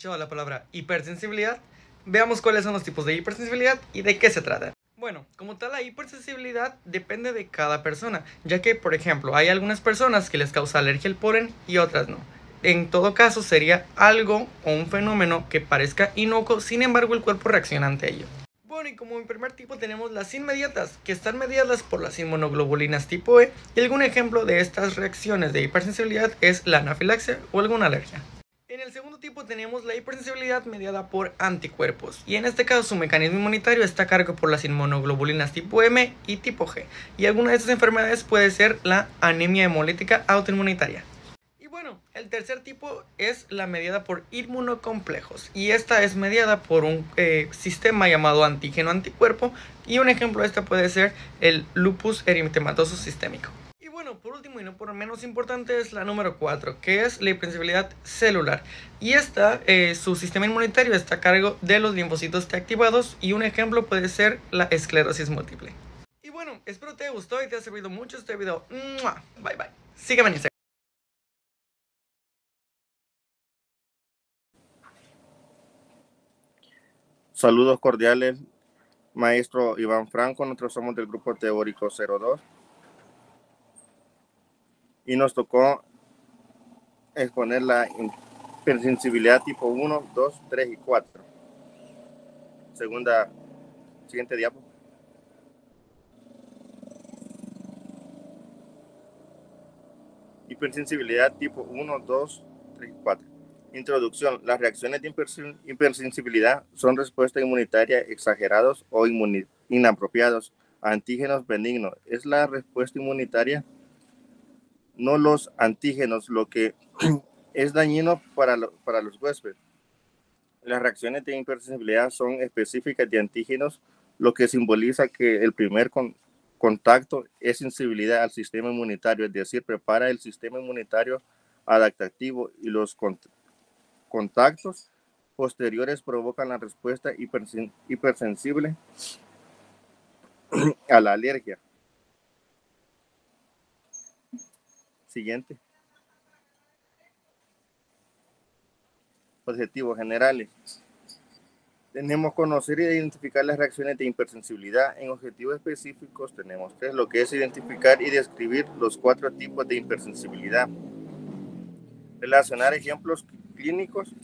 escuchado la palabra hipersensibilidad? Veamos cuáles son los tipos de hipersensibilidad y de qué se trata. Bueno, como tal, la hipersensibilidad depende de cada persona, ya que, por ejemplo, hay algunas personas que les causa alergia al polen y otras no. En todo caso, sería algo o un fenómeno que parezca inocuo, sin embargo, el cuerpo reacciona ante ello. Bueno, y como primer tipo tenemos las inmediatas, que están mediadas por las inmunoglobulinas tipo E, y algún ejemplo de estas reacciones de hipersensibilidad es la anafilaxia o alguna alergia. En el segundo tipo tenemos la hipersensibilidad mediada por anticuerpos, y en este caso su mecanismo inmunitario está a cargo por las inmunoglobulinas tipo M y tipo G, y alguna de estas enfermedades puede ser la anemia hemolítica autoinmunitaria. Y bueno, el tercer tipo es la mediada por inmunocomplejos, y esta es mediada por un sistema llamado antígeno-anticuerpo, y un ejemplo de esta puede ser el lupus eritematoso sistémico. Y bueno, por último y no por menos importante es la número 4, que es la hipersensibilidad celular. Y esta, su sistema inmunitario está a cargo de los linfocitos T activados, y un ejemplo puede ser la esclerosis múltiple. Y bueno, espero te haya gustado y te haya servido mucho este video. ¡Mua! Bye bye. Sígueme en Instagram. Saludos cordiales, maestro Iván Franco. Nosotros somos del grupo teórico 02 y nos tocó exponer la hipersensibilidad tipo 1, 2, 3 y 4. Siguiente diapo. Hipersensibilidad tipo 1, 2, 3 y 4. Introducción. Las reacciones de hipersensibilidad son respuestas inmunitarias exageradas o inapropiadas a antígenos benignos. Es la respuesta inmunitaria, no los antígenos, lo que es dañino para los huéspedes. Las reacciones de hipersensibilidad son específicas de antígenos, lo que simboliza que el primer contacto es sensibilidad al sistema inmunitario, es decir, prepara el sistema inmunitario adaptativo, y los contactos posteriores provocan la respuesta hipersensible a la alergia. Siguiente. Objetivos generales. Tenemos conocer e identificar las reacciones de hipersensibilidad. En objetivos específicos tenemos 3, lo que es identificar y describir los 4 tipos de hipersensibilidad. Relacionar ejemplos clínicos.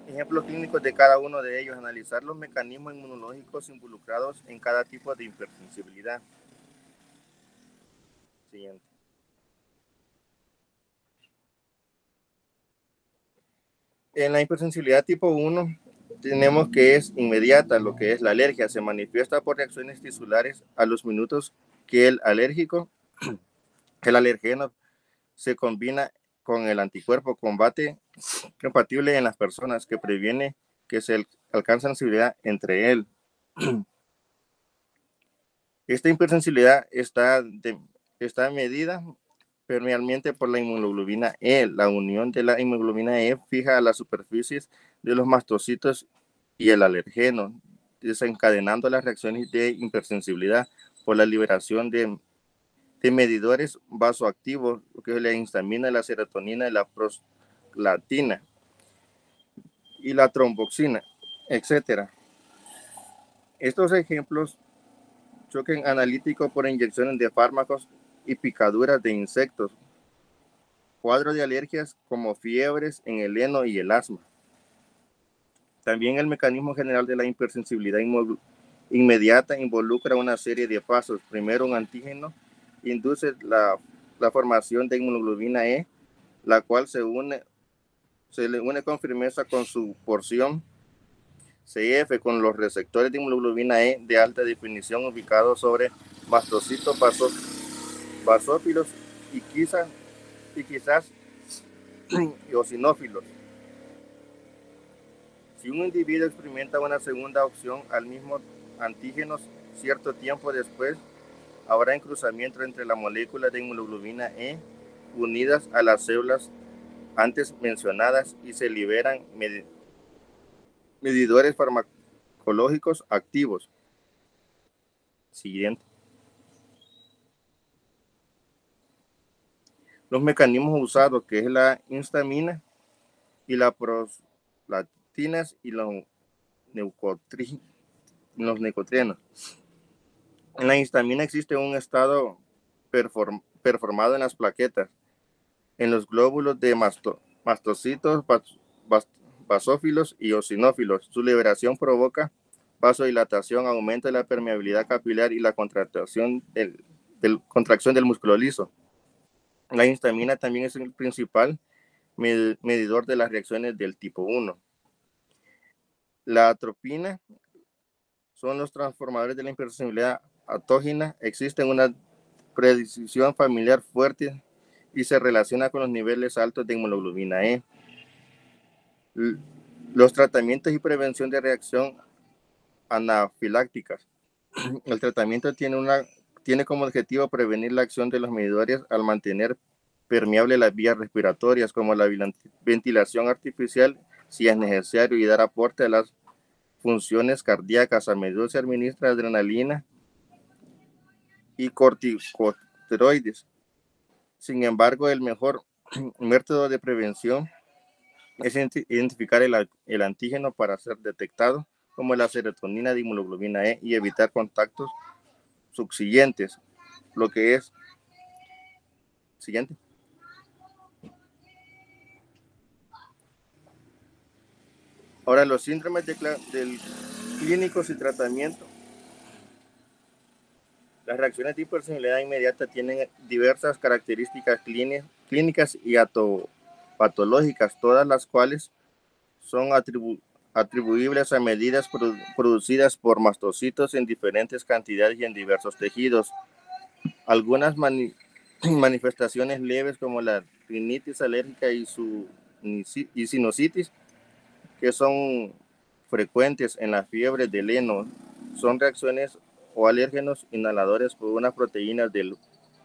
Ejemplos clínicos de cada uno de ellos. Analizar los mecanismos inmunológicos involucrados en cada tipo de hipersensibilidad. Siguiente. En la hipersensibilidad tipo 1 tenemos que es inmediata, lo que es la alergia. Se manifiesta por reacciones tisulares a los minutos que el alergeno se combina con el anticuerpo combate compatible en las personas, que previene que se alcance sensibilidad entre él. Esta hipersensibilidad está medida permeabilimente por la inmunoglobulina E. La unión de la inmunoglobulina E fija las superficies de los mastocitos y el alergeno, desencadenando las reacciones de hipersensibilidad por la liberación de medidores vasoactivos, que es la histamina, la serotonina, la prostaglandina y la tromboxina, etc. Estos ejemplos: choque analítico por inyecciones de fármacos y picaduras de insectos, cuadro de alergias como fiebres en el heno y el asma. También el mecanismo general de la hipersensibilidad inmediata involucra una serie de pasos. Primero, un antígeno induce la formación de inmunoglobulina E, la cual se le une con firmeza con su porción CF con los receptores de inmunoglobulina E de alta definición ubicados sobre mastocitos basófilos y quizás eosinófilos. Si un individuo experimenta una segunda opción al mismo antígeno cierto tiempo después, habrá encruzamiento entre la molécula de inmunoglobulina E unidas a las células antes mencionadas y se liberan medidores farmacológicos activos. Siguiente. Los mecanismos usados, que es la histamina y la proslactinas y los neucotrienos. En la histamina existe un estado performado en las plaquetas, en los glóbulos de mastocitos, basófilos y eosinófilos. Su liberación provoca vasodilatación, aumento de la permeabilidad capilar y la contracción del músculo liso. La histamina también es el principal medidor de las reacciones del tipo 1. La atropina son los transformadores de la hipersensibilidad autógena. Existe una predisposición familiar fuerte y se relaciona con los niveles altos de hemoglobina E. Los tratamientos y prevención de reacción anafilácticas. El tratamiento tiene como objetivo prevenir la acción de los medidores al mantener permeable las vías respiratorias, como la ventilación artificial, si es necesario, y dar aporte a las funciones cardíacas. A menudo se administra adrenalina y corticosteroides. Sin embargo, el mejor método de prevención es identificar el antígeno para ser detectado, como la serotonina de hemoglobina E, y evitar contactos subsiguientes, lo que es siguiente. Ahora, los síndromes del clínicos y tratamiento. Las reacciones de hipersensibilidad inmediata tienen diversas características clínicas y patológicas, todas las cuales son atribuibles a medidas producidas por mastocitos en diferentes cantidades y en diversos tejidos. Algunas manifestaciones leves, como la rinitis alérgica y sinusitis, que son frecuentes en la fiebre del heno, son reacciones o alérgenos inhaladores por unas proteínas del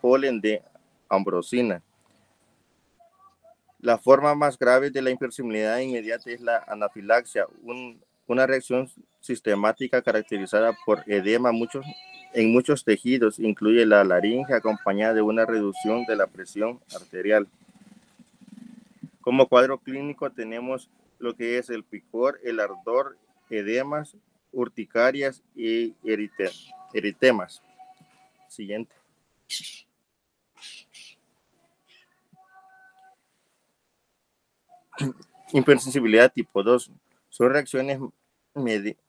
polen de ambrosina. La forma más grave de la hipersensibilidad inmediata es la anafilaxia, una reacción sistemática caracterizada por edema en muchos tejidos. Incluye la laringe, acompañada de una reducción de la presión arterial. Como cuadro clínico tenemos lo que es el picor, el ardor, edemas, urticarias y eritemas. Siguiente. Hipersensibilidad tipo 2. Son reacciones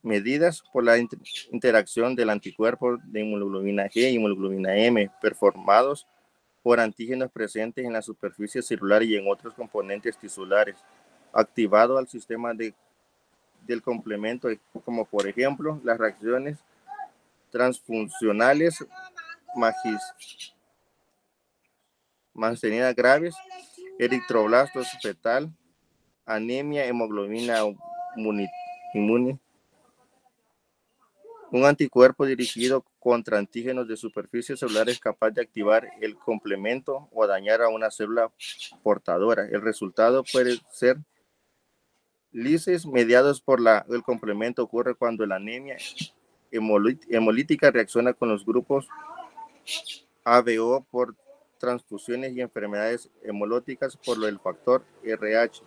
medidas por la interacción del anticuerpo de hemoglobina G y hemoglobina M, performados por antígenos presentes en la superficie celular y en otros componentes tisulares, activado al sistema del complemento, como por ejemplo las reacciones transfuncionales mantenidas graves, eritroblastos fetal, anemia, hemoglobina inmune, un anticuerpo dirigido contra antígenos de superficie celular es capaz de activar el complemento o dañar a una célula portadora. El resultado puede ser lisis mediados por el complemento. Ocurre cuando la anemia hemolítica reacciona con los grupos ABO por transfusiones y enfermedades hemolíticas por el factor RH.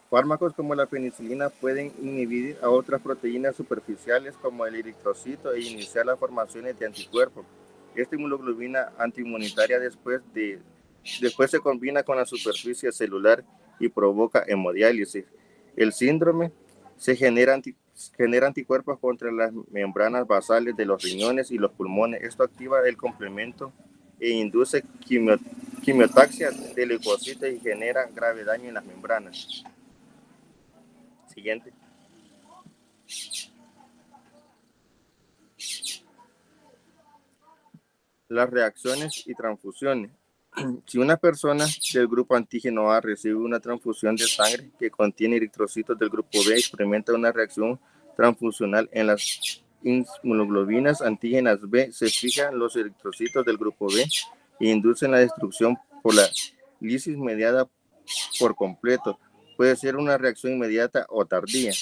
Fármacos como la penicilina pueden inhibir a otras proteínas superficiales como el eritrocito e iniciar las formaciones de anticuerpos. Esta inmunoglobina antiinmunitaria después se combina con la superficie celular y provoca hemodiálisis. El síndrome se genera anticuerpos contra las membranas basales de los riñones y los pulmones. Esto activa el complemento e induce quimiotaxia de leucocitos y genera grave daño en las membranas. Siguiente. Las reacciones y transfusiones. Si una persona del grupo antígeno A recibe una transfusión de sangre que contiene eritrocitos del grupo B, experimenta una reacción transfusional en las inmunoglobinas antígenas B. Se fijan los eritrocitos del grupo B e inducen la destrucción por la lisis mediada por completo. Puede ser una reacción inmediata o tardía.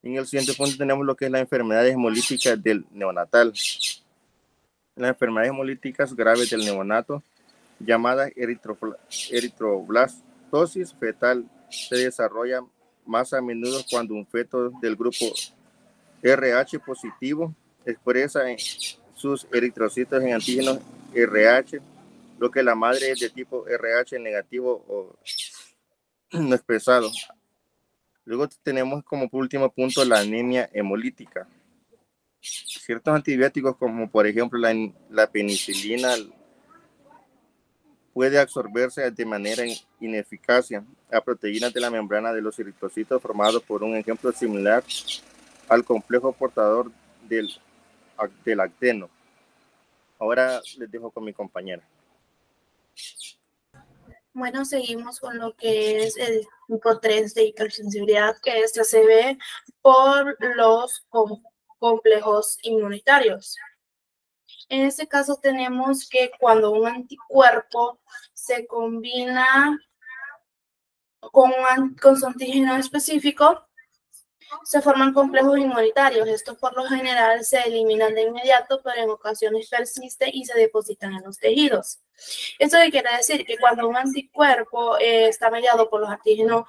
En el siguiente punto tenemos lo que es la enfermedad hemolítica del neonatal. Las enfermedades hemolíticas graves del neonato, llamada eritroblastosis fetal, se desarrolla más a menudo cuando un feto del grupo RH positivo expresa sus eritrocitos en antígenos RH, lo que la madre es de tipo RH negativo o no expresado. Luego tenemos como último punto la anemia hemolítica. Ciertos antibióticos como por ejemplo la penicilina puede absorberse de manera ineficacia a proteínas de la membrana de los eritrocitos formados por un ejemplo similar al complejo portador del acteno. Ahora les dejo con mi compañera. Bueno, seguimos con lo que es el tipo 3 de hipersensibilidad, que esta se ve por los complejos inmunitarios. En este caso tenemos que cuando un anticuerpo se combina con su antígeno específico, se forman complejos inmunitarios. Estos por lo general se eliminan de inmediato, pero en ocasiones persisten y se depositan en los tejidos. ¿Esto qué quiere decir? Que cuando un anticuerpo está mediado por los antígenos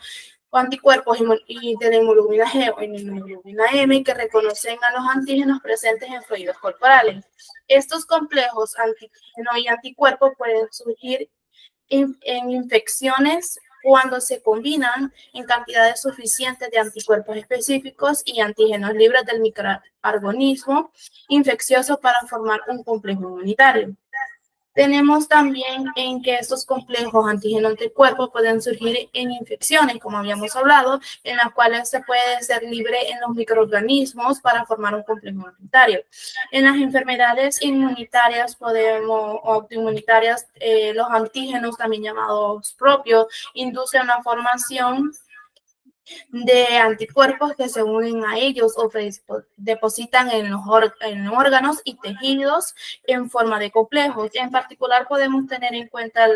o anticuerpos y de la hemoglobina G o hemoglobina M que reconocen a los antígenos presentes en fluidos corporales. Estos complejos antígeno y anticuerpos pueden surgir en infecciones cuando se combinan en cantidades suficientes de anticuerpos específicos y antígenos libres del microorganismo infeccioso para formar un complejo inmunitario. Tenemos también en que estos complejos antígeno-anticuerpos pueden surgir en infecciones, como habíamos hablado, en las cuales se puede ser libre en los microorganismos para formar un complejo inmunitario. En las enfermedades inmunitarias o autoinmunitarias, los antígenos, también llamados propios, inducen la formación de anticuerpos que se unen a ellos o depositan en los órganos y tejidos en forma de complejos. En particular podemos tener en cuenta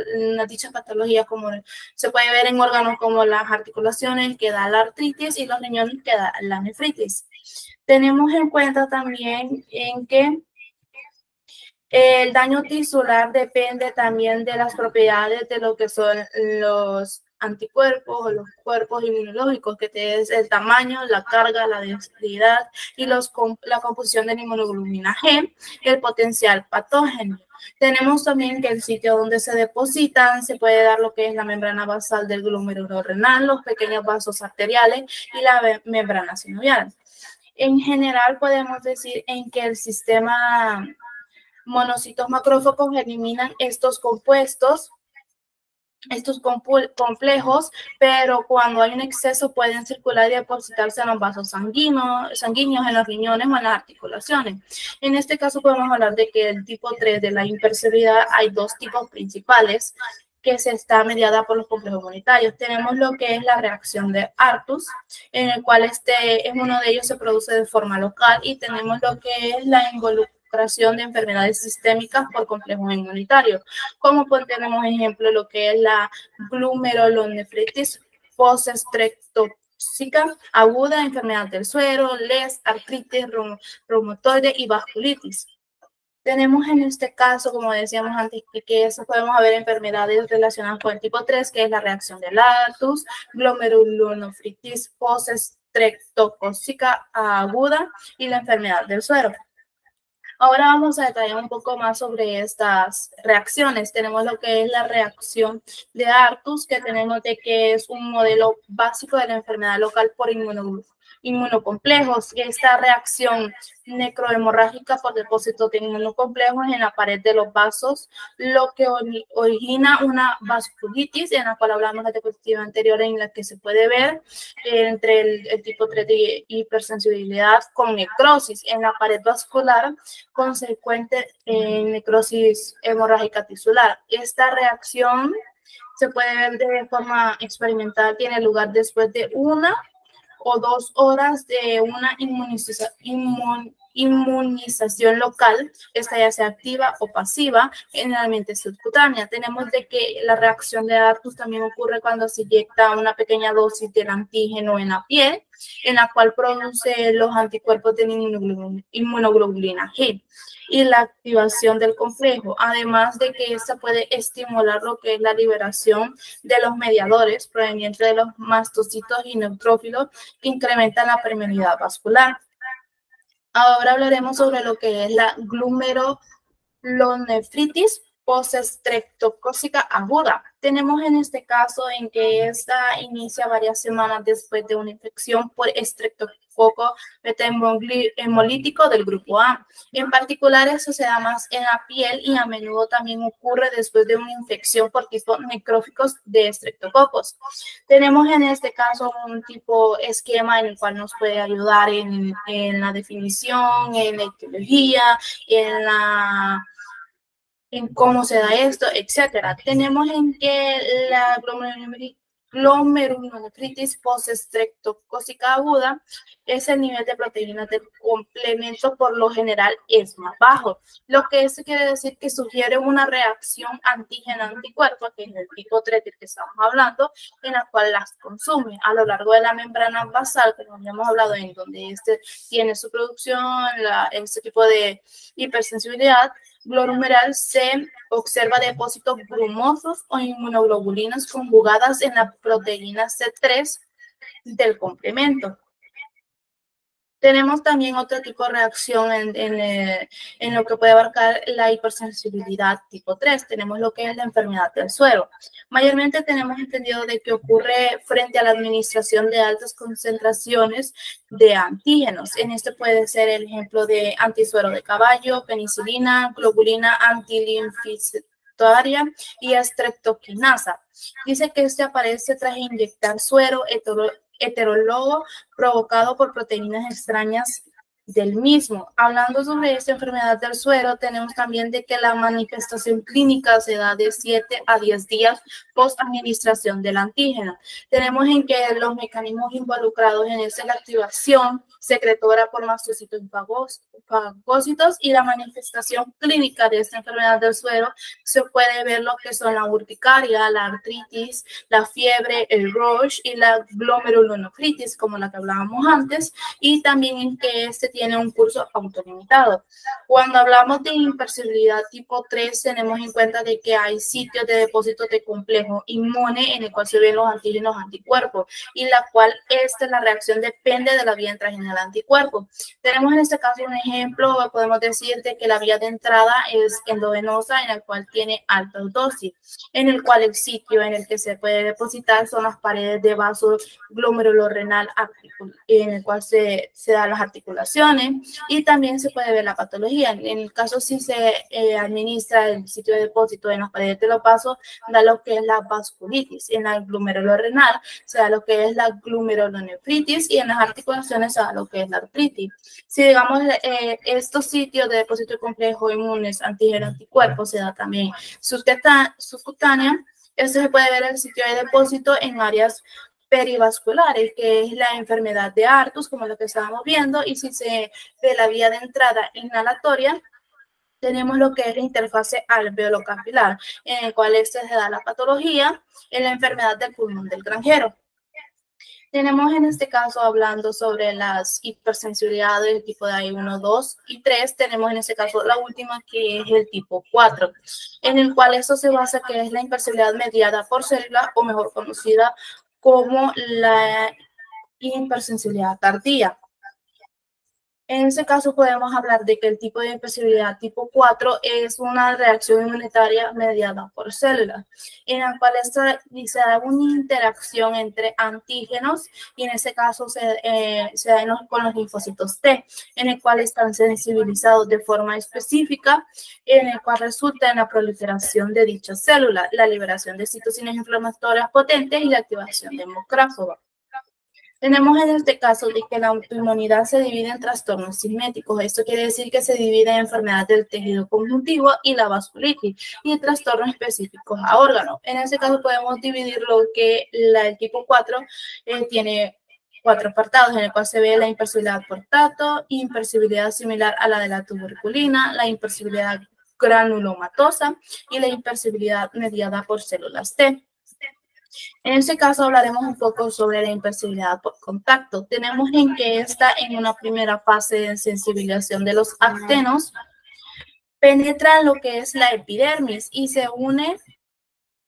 dichas patologías como se puede ver en órganos como las articulaciones que da la artritis y los riñones que da la nefritis. Tenemos en cuenta también en que el daño tisular depende también de las propiedades de lo que son los anticuerpos o los cuerpos inmunológicos, que es el tamaño, la carga, la densidad y la composición de la inmunoglobulina G, el potencial patógeno. Tenemos también que el sitio donde se depositan se puede dar lo que es la membrana basal del glómerulo renal, los pequeños vasos arteriales y la membrana sinovial. En general podemos decir en que el sistema monocitos macrófagos eliminan estos compuestos, estos complejos, pero cuando hay un exceso pueden circular y depositarse en los vasos sanguíneos, en los riñones o en las articulaciones. En este caso podemos hablar de que el tipo 3 de la hipersensibilidad hay dos tipos principales que se está mediada por los complejos inmunitarios. Tenemos lo que es la reacción de Artus, en el cual uno de ellos se produce de forma local, y tenemos lo que es la involucración de enfermedades sistémicas por complejos inmunitarios, como tenemos ejemplo lo que es la glomerulonefritis postestreptóxica aguda, enfermedad del suero, LES, artritis reumatoide y vasculitis. Tenemos en este caso, como decíamos antes, que podemos ver enfermedades relacionadas con el tipo 3, que es la reacción de Artus, glomerulonefritis postestreptóxica aguda y la enfermedad del suero. Ahora vamos a detallar un poco más sobre estas reacciones. Tenemos lo que es la reacción de Artus, que tenemos de que es un modelo básico de la enfermedad local por inmunocomplejos. Esta reacción necrohemorrágica por depósitos de inmunocomplejos en la pared de los vasos, lo que origina una vasculitis, en la cual hablamos de la diapositiva anterior, en la que se puede ver entre el tipo 3 de hipersensibilidad con necrosis en la pared vascular consecuente en necrosis hemorrágica tisular. Esta reacción se puede ver de forma experimental, tiene lugar después de 1 o 2 horas de una inmunización local, esta ya sea activa o pasiva, generalmente subcutánea. Tenemos de que la reacción de Artus también ocurre cuando se inyecta una pequeña dosis del antígeno en la piel, en la cual produce los anticuerpos de inmunoglobulina G y la activación del complejo, además de que esta puede estimular lo que es la liberación de los mediadores provenientes de los mastocitos y neutrófilos que incrementan la permeabilidad vascular. Ahora hablaremos sobre lo que es la glomerulonefritis postestreptocócica aguda. Tenemos en este caso en que esta inicia varias semanas después de una infección por estreptococo hemolítico del grupo A. En particular, eso se da más en la piel y a menudo también ocurre después de una infección por tipo necróficos de estreptococos. Tenemos en este caso un tipo esquema en el cual nos puede ayudar en la definición, en la etiología, en cómo se da esto, etcétera. Tenemos en que la glomerulonefritis postestreptocócica aguda es el nivel de proteínas del complemento por lo general es más bajo, lo que esto quiere decir que sugiere una reacción antígeno-anticuerpo, que es el tipo 3 del que estamos hablando, en la cual las consume a lo largo de la membrana basal, que nos habíamos hablado, en donde este tiene su producción, este tipo de hipersensibilidad glomerular, se observa depósitos brumosos o inmunoglobulinas conjugadas en la proteína C3 del complemento. Tenemos también otro tipo de reacción en lo que puede abarcar la hipersensibilidad tipo 3. Tenemos lo que es la enfermedad del suero. Mayormente tenemos entendido de que ocurre frente a la administración de altas concentraciones de antígenos. En este puede ser el ejemplo de antisuero de caballo, penicilina, globulina antilinfocitaria y estreptoquinasa. Dice que este aparece tras inyectar suero heterólogo provocado por proteínas extrañas del mismo. Hablando sobre esta enfermedad del suero, tenemos también de que la manifestación clínica se da de 7 a 10 días post administración del antígeno. Tenemos en que los mecanismos involucrados en esta es la activación secretora por mastocitos y fagócitos, y la manifestación clínica de esta enfermedad del suero se puede ver lo que son la urticaria, la artritis, la fiebre, el Roche y la glomerulonefritis, como la que hablábamos antes, y también en que este tiene un curso autolimitado. Cuando hablamos de hipersensibilidad tipo 3, tenemos en cuenta de que hay sitios de depósitos de complejo inmune en el cual se ven los antígenos anticuerpos, y la cual la reacción depende de la vía de entrada en el anticuerpo. Tenemos en este caso un ejemplo, podemos decir de que la vía de entrada es endovenosa, en el cual tiene alta dosis, en el cual el sitio en el que se puede depositar son las paredes de vaso glomerulorrenal, en el cual se dan las articulaciones, y también se puede ver la patología. En el caso si se administra el sitio de depósito en las paredes de los vasos, da lo que es la vasculitis. En la glomerulorrenal se da lo que es la glomerulonefritis, y en las articulaciones se da lo que es la artritis. Si digamos estos sitios de depósito complejo inmunes, antígeno, anticuerpos, se da también subcutánea. Esto se puede ver el sitio de depósito en áreas perivasculares, que es la enfermedad de Artus, como lo que estábamos viendo, y si se ve la vía de entrada inhalatoria, tenemos lo que es la interfase alveolo-capilar, en el cual se da la patología en la enfermedad del pulmón del granjero. Tenemos en este caso, hablando sobre las hipersensibilidades del tipo de I1, 2 y 3, tenemos en este caso la última, que es el tipo 4, en el cual esto se basa que es la hipersensibilidad mediada por célula, o mejor conocida como la hipersensibilidad tardía. En este caso podemos hablar de que el tipo de hipersensibilidad tipo 4 es una reacción inmunitaria mediada por células, en la cual se da una interacción entre antígenos, y en este caso se da con los linfocitos T, en el cual están sensibilizados de forma específica, en el cual resulta en la proliferación de dichas células, la liberación de citocinas inflamatorias potentes y la activación de macrófagos. Tenemos en este caso de que la autoinmunidad se divide en trastornos simétricos. Esto quiere decir que se divide en enfermedades del tejido conjuntivo y la vasculitis, y trastornos específicos a órganos. En este caso podemos dividir lo que el tipo 4 tiene 4 apartados en el cual se ve la impercibilidad por tacto, impercibilidad similar a la de la tuberculina, la impercibilidad granulomatosa y la impercibilidad mediada por células T. En este caso hablaremos un poco sobre la impercibilidad por contacto. Tenemos en que está en una primera fase de sensibilización de los actenos, penetra lo que es la epidermis y se une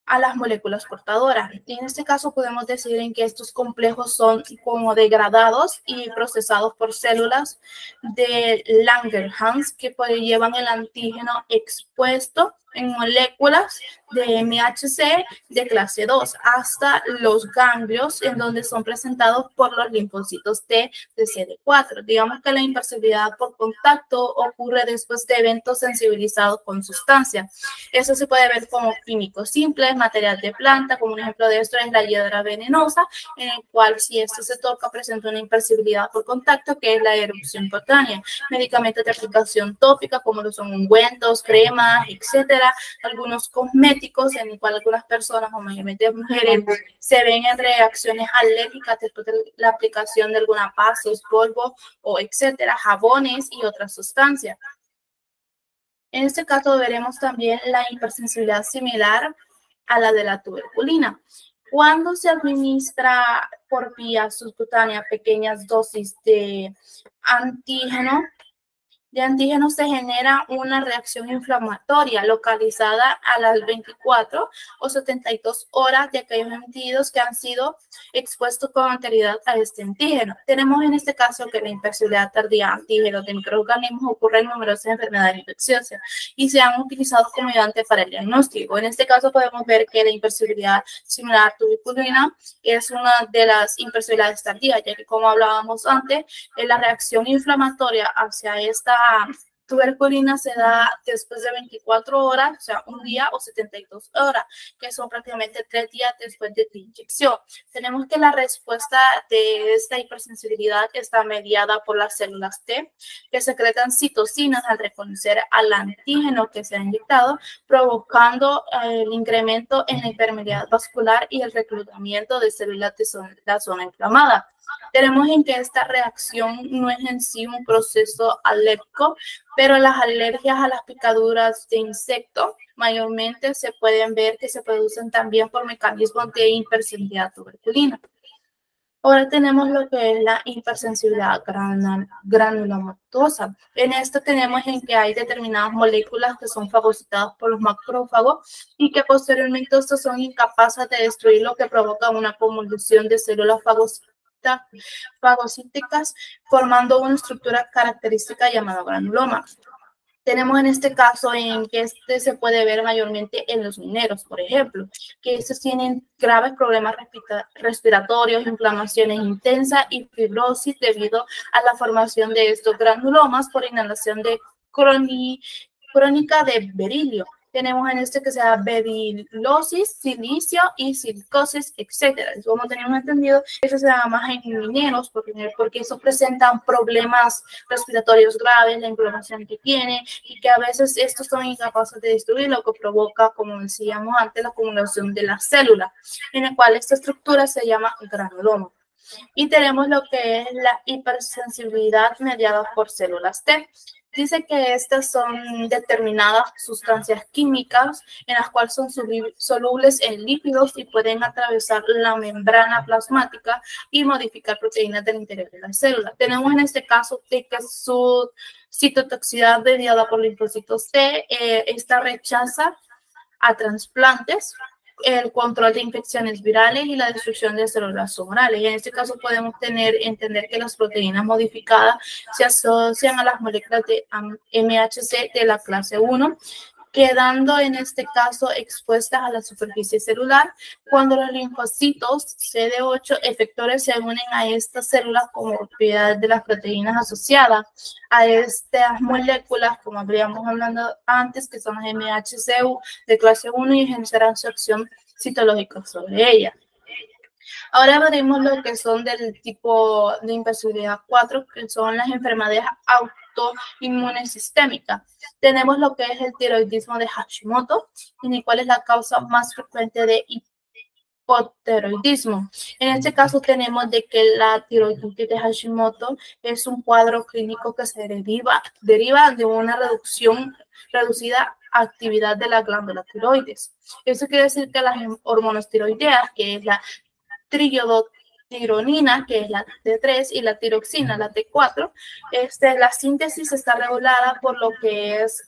a las moléculas portadoras. Y en este caso podemos decir en que estos complejos son como degradados y procesados por células de Langerhans que llevan el antígeno expuesto en moléculas de MHC de clase 2 hasta los ganglios en donde son presentados por los linfocitos T de CD4. Digamos que la impercibilidad por contacto ocurre después de eventos sensibilizados con sustancia. Eso se puede ver como químicos simples, material de planta, como un ejemplo de esto es la hiedra venenosa, en el cual si esto se toca presenta una impercibilidad por contacto, que es la erupción cutánea. Medicamentos de aplicación tópica, como lo son ungüentos, cremas, etcétera. Algunos cosméticos, en el cual algunas personas, o mayormente mujeres, se ven en reacciones alérgicas después de la aplicación de alguna pasta, polvo, o etcétera, jabones y otras sustancias. En este caso veremos también la hipersensibilidad similar a la de la tuberculina. Cuando se administra por vía subcutánea pequeñas dosis de antígeno se genera una reacción inflamatoria localizada a las 24 o 72 horas de aquellos individuos que han sido expuestos con anterioridad a este antígeno. Tenemos en este caso que la impercibilidad tardía a antígenos de microorganismos ocurre en numerosas enfermedades infecciosas y se han utilizado como ayudante para el diagnóstico. En este caso podemos ver que la impercibilidad similar a tuberculina es una de las impercibilidades tardías, ya que como hablábamos antes, la reacción inflamatoria hacia esta tuberculina se da después de 24 horas, o sea, un día o 72 horas, que son prácticamente 3 días después de la inyección. Tenemos que la respuesta de esta hipersensibilidad está mediada por las células T, que secretan citocinas al reconocer al antígeno que se ha inyectado, provocando el incremento en la permeabilidad vascular y el reclutamiento de células de la zona inflamada. Tenemos en que esta reacción no es en sí un proceso alérgico, pero las alergias a las picaduras de insectos mayormente se pueden ver que se producen también por mecanismos de hipersensibilidad tuberculina. Ahora tenemos lo que es la hipersensibilidad granulomatosa. En esto tenemos en que hay determinadas moléculas que son fagocitadas por los macrófagos y que posteriormente estos son incapaces de destruir, lo que provoca una convolución de células fagocíticas formando una estructura característica llamada granuloma. Tenemos en este caso en que se puede ver mayormente en los mineros, por ejemplo, que estos tienen graves problemas respiratorios, inflamaciones intensas y fibrosis debido a la formación de estos granulomas por inhalación de crónica de berilio. Tenemos en este que se llama berilosis, silicio y silicosis, etcétera. Como tenemos entendido, eso se da más en mineros porque eso presentan problemas respiratorios graves, la inflamación que tiene y que a veces estos son incapaces de destruir, lo que provoca, como decíamos antes, la acumulación de las células, en el cual esta estructura se llama granuloma. Y tenemos lo que es la hipersensibilidad mediada por células T. Dice que estas son determinadas sustancias químicas en las cuales son solubles en lípidos y pueden atravesar la membrana plasmática y modificar proteínas del interior de la célula. Tenemos en este caso de que su citotoxicidad mediada por linfocitos T, esta rechaza a trasplantes, el control de infecciones virales y la destrucción de células tumorales. Y en este caso podemos entender que las proteínas modificadas se asocian a las moléculas de MHC de la clase 1, quedando en este caso expuestas a la superficie celular. Cuando los linfocitos CD8 efectores se unen a estas células como propiedades de las proteínas asociadas a estas moléculas, como habríamos hablado antes, que son las MHC de clase 1 y ejercerán su acción citológica sobre ella. Ahora veremos lo que son del tipo de hipersensibilidad 4, que son las enfermedades autoinmunes sistémicas. Tenemos lo que es el tiroidismo de Hashimoto, en el cual es la causa más frecuente de hipotiroidismo. En este caso tenemos de que la tiroiditis de Hashimoto es un cuadro clínico que se deriva de una reducida actividad de la glándula tiroides. Eso quiere decir que las hormonas tiroideas, que es la triiodotironina, que es la T3, y la tiroxina, la T4, la síntesis está regulada por lo que es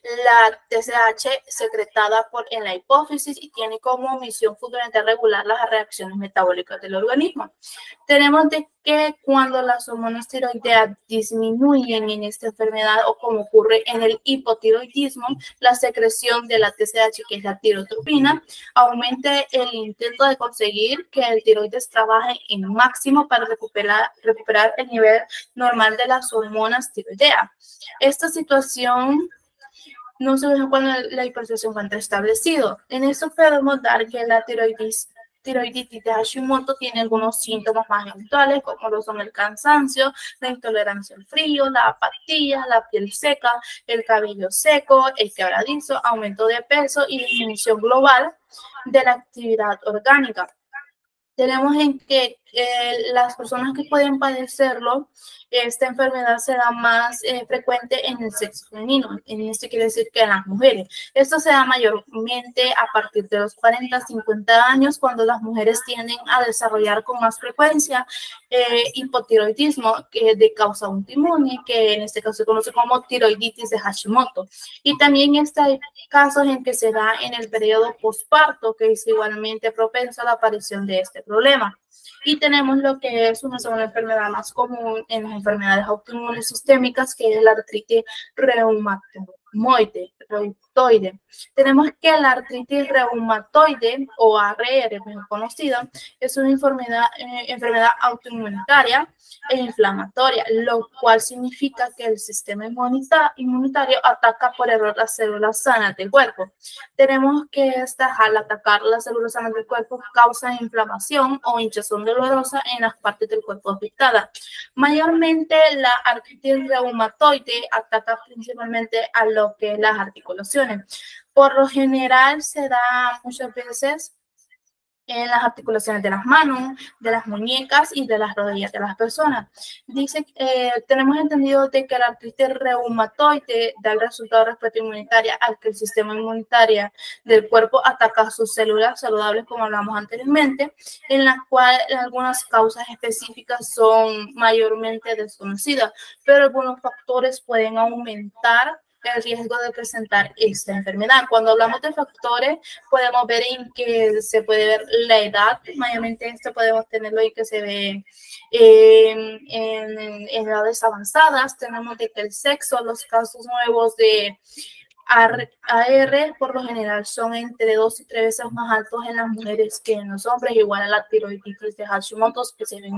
la TSH secretada en la hipófisis y tiene como misión fundamental regular las reacciones metabólicas del organismo. Tenemos de que cuando las hormonas tiroideas disminuyen en esta enfermedad o como ocurre en el hipotiroidismo, la secreción de la TSH, que es la tirotropina, aumente el intento de conseguir que el tiroides trabaje en máximo para recuperar el nivel normal de las hormonas tiroideas. Esta situación no se ve cuando la hipertensión encuentra establecido. En eso podemos dar que la tiroiditis de Hashimoto tiene algunos síntomas más habituales, como lo son el cansancio, la intolerancia al frío, la apatía, la piel seca, el cabello seco, el quebradizo, aumento de peso y disminución global de la actividad orgánica. Tenemos en que las personas que pueden padecerlo, esta enfermedad será más frecuente en el sexo femenino. En esto quiere decir que en las mujeres. Esto se da mayormente a partir de los 40, 50 años, cuando las mujeres tienden a desarrollar con más frecuencia hipotiroidismo de causa autoinmune, que en este caso se conoce como tiroiditis de Hashimoto. Y también hay casos en que se da en el periodo posparto, que es igualmente propenso a la aparición de este problema. Y tenemos lo que es una segunda enfermedad más común en las enfermedades autoinmunes sistémicas, que es la artritis reumatoide. Tenemos que la artritis reumatoide, o ARR, mejor conocida, es una enfermedad autoinmunitaria e inflamatoria, lo cual significa que el sistema inmunitario ataca por error las células sanas del cuerpo. Tenemos que al atacar las células sanas del cuerpo causa inflamación o hinchazón dolorosa en las partes del cuerpo afectadas. Mayormente la artritis reumatoide ataca principalmente a lo que es las articulaciones. Por lo general se da muchas veces en las articulaciones de las manos, de las muñecas y de las rodillas de las personas. Tenemos entendido de que la artritis reumatoide da el resultado de respuesta inmunitaria al que el sistema inmunitario del cuerpo ataca sus células saludables, como hablamos anteriormente, en las cuales algunas causas específicas son mayormente desconocidas, pero algunos factores pueden aumentar el riesgo de presentar esta enfermedad. Cuando hablamos de factores, podemos ver en que se puede ver la edad, mayormente esto podemos tenerlo en que se ve en edades avanzadas. Tenemos de que el sexo, los casos nuevos de AR por lo general son entre 2 y 3 veces más altos en las mujeres que en los hombres, igual a la tiroiditis de Hashimoto, que se ven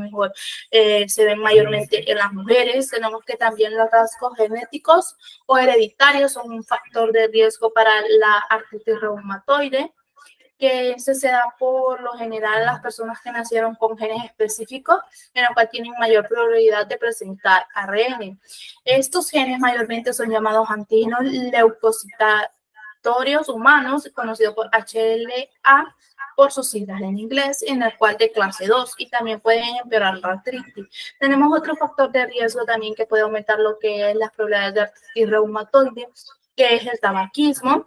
se ven mayormente en las mujeres. Tenemos que también los rasgos genéticos o hereditarios son un factor de riesgo para la artritis reumatoide, que se da por lo general a las personas que nacieron con genes específicos, en los cuales tienen mayor probabilidad de presentar ARN. Estos genes mayormente son llamados antígenos leucocitatorios humanos, conocidos por HLA, por sus siglas en inglés, en el cual de clase 2, y también pueden empeorar la artritis. Tenemos otro factor de riesgo también que puede aumentar lo que es las probabilidades de artritis reumatoide, que es el tabaquismo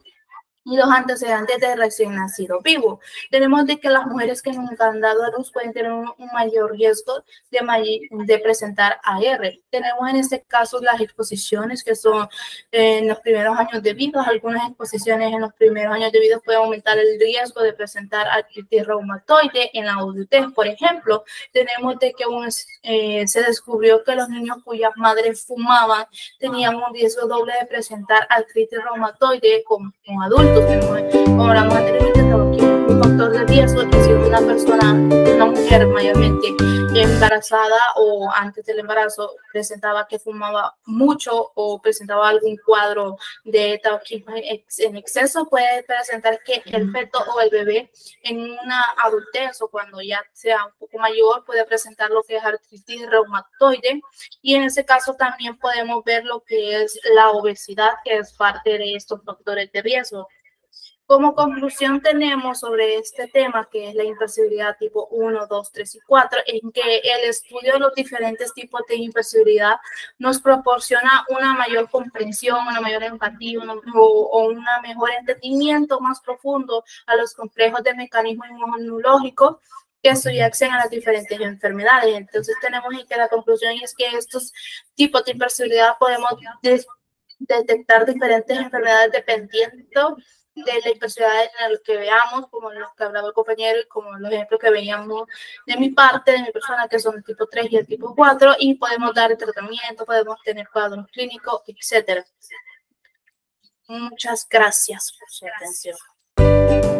y los antecedentes de recién nacido vivo. Tenemos de que las mujeres que nunca han dado a luz pueden tener un mayor riesgo de presentar AR. Tenemos en este caso las exposiciones que son en los primeros años de vida. Algunas exposiciones en los primeros años de vida pueden aumentar el riesgo de presentar artritis reumatoide en la adultez. Por ejemplo, tenemos de que se descubrió que los niños cuyas madres fumaban tenían un riesgo doble de presentar artritis reumatoide como adultos. Como hablamos anteriormente, un factor de riesgo es que si una persona, una mujer mayormente embarazada o antes del embarazo presentaba que fumaba mucho o presentaba algún cuadro de tabaquismo en exceso, puede presentar que el feto o el bebé en una adultez o cuando ya sea un poco mayor puede presentar lo que es artritis reumatoide, y en ese caso también podemos ver lo que es la obesidad, que es parte de estos factores de riesgo. Como conclusión tenemos sobre este tema, que es la hipersensibilidad tipo 1, 2, 3 y 4, en que el estudio de los diferentes tipos de hipersensibilidad nos proporciona una mayor comprensión, una mayor empatía o un mejor entendimiento más profundo a los complejos de mecanismos inmunológicos que subyacen a las diferentes enfermedades. Entonces tenemos que la conclusión es que estos tipos de hipersensibilidad podemos detectar diferentes enfermedades dependiendo de la hipersensibilidad en el que veamos, como los que hablaba el compañero y como los ejemplos que veíamos de mi parte, de mi persona, que son el tipo 3 y el tipo 4, y podemos dar el tratamiento, podemos tener cuadros clínicos, etc. Muchas gracias por su atención.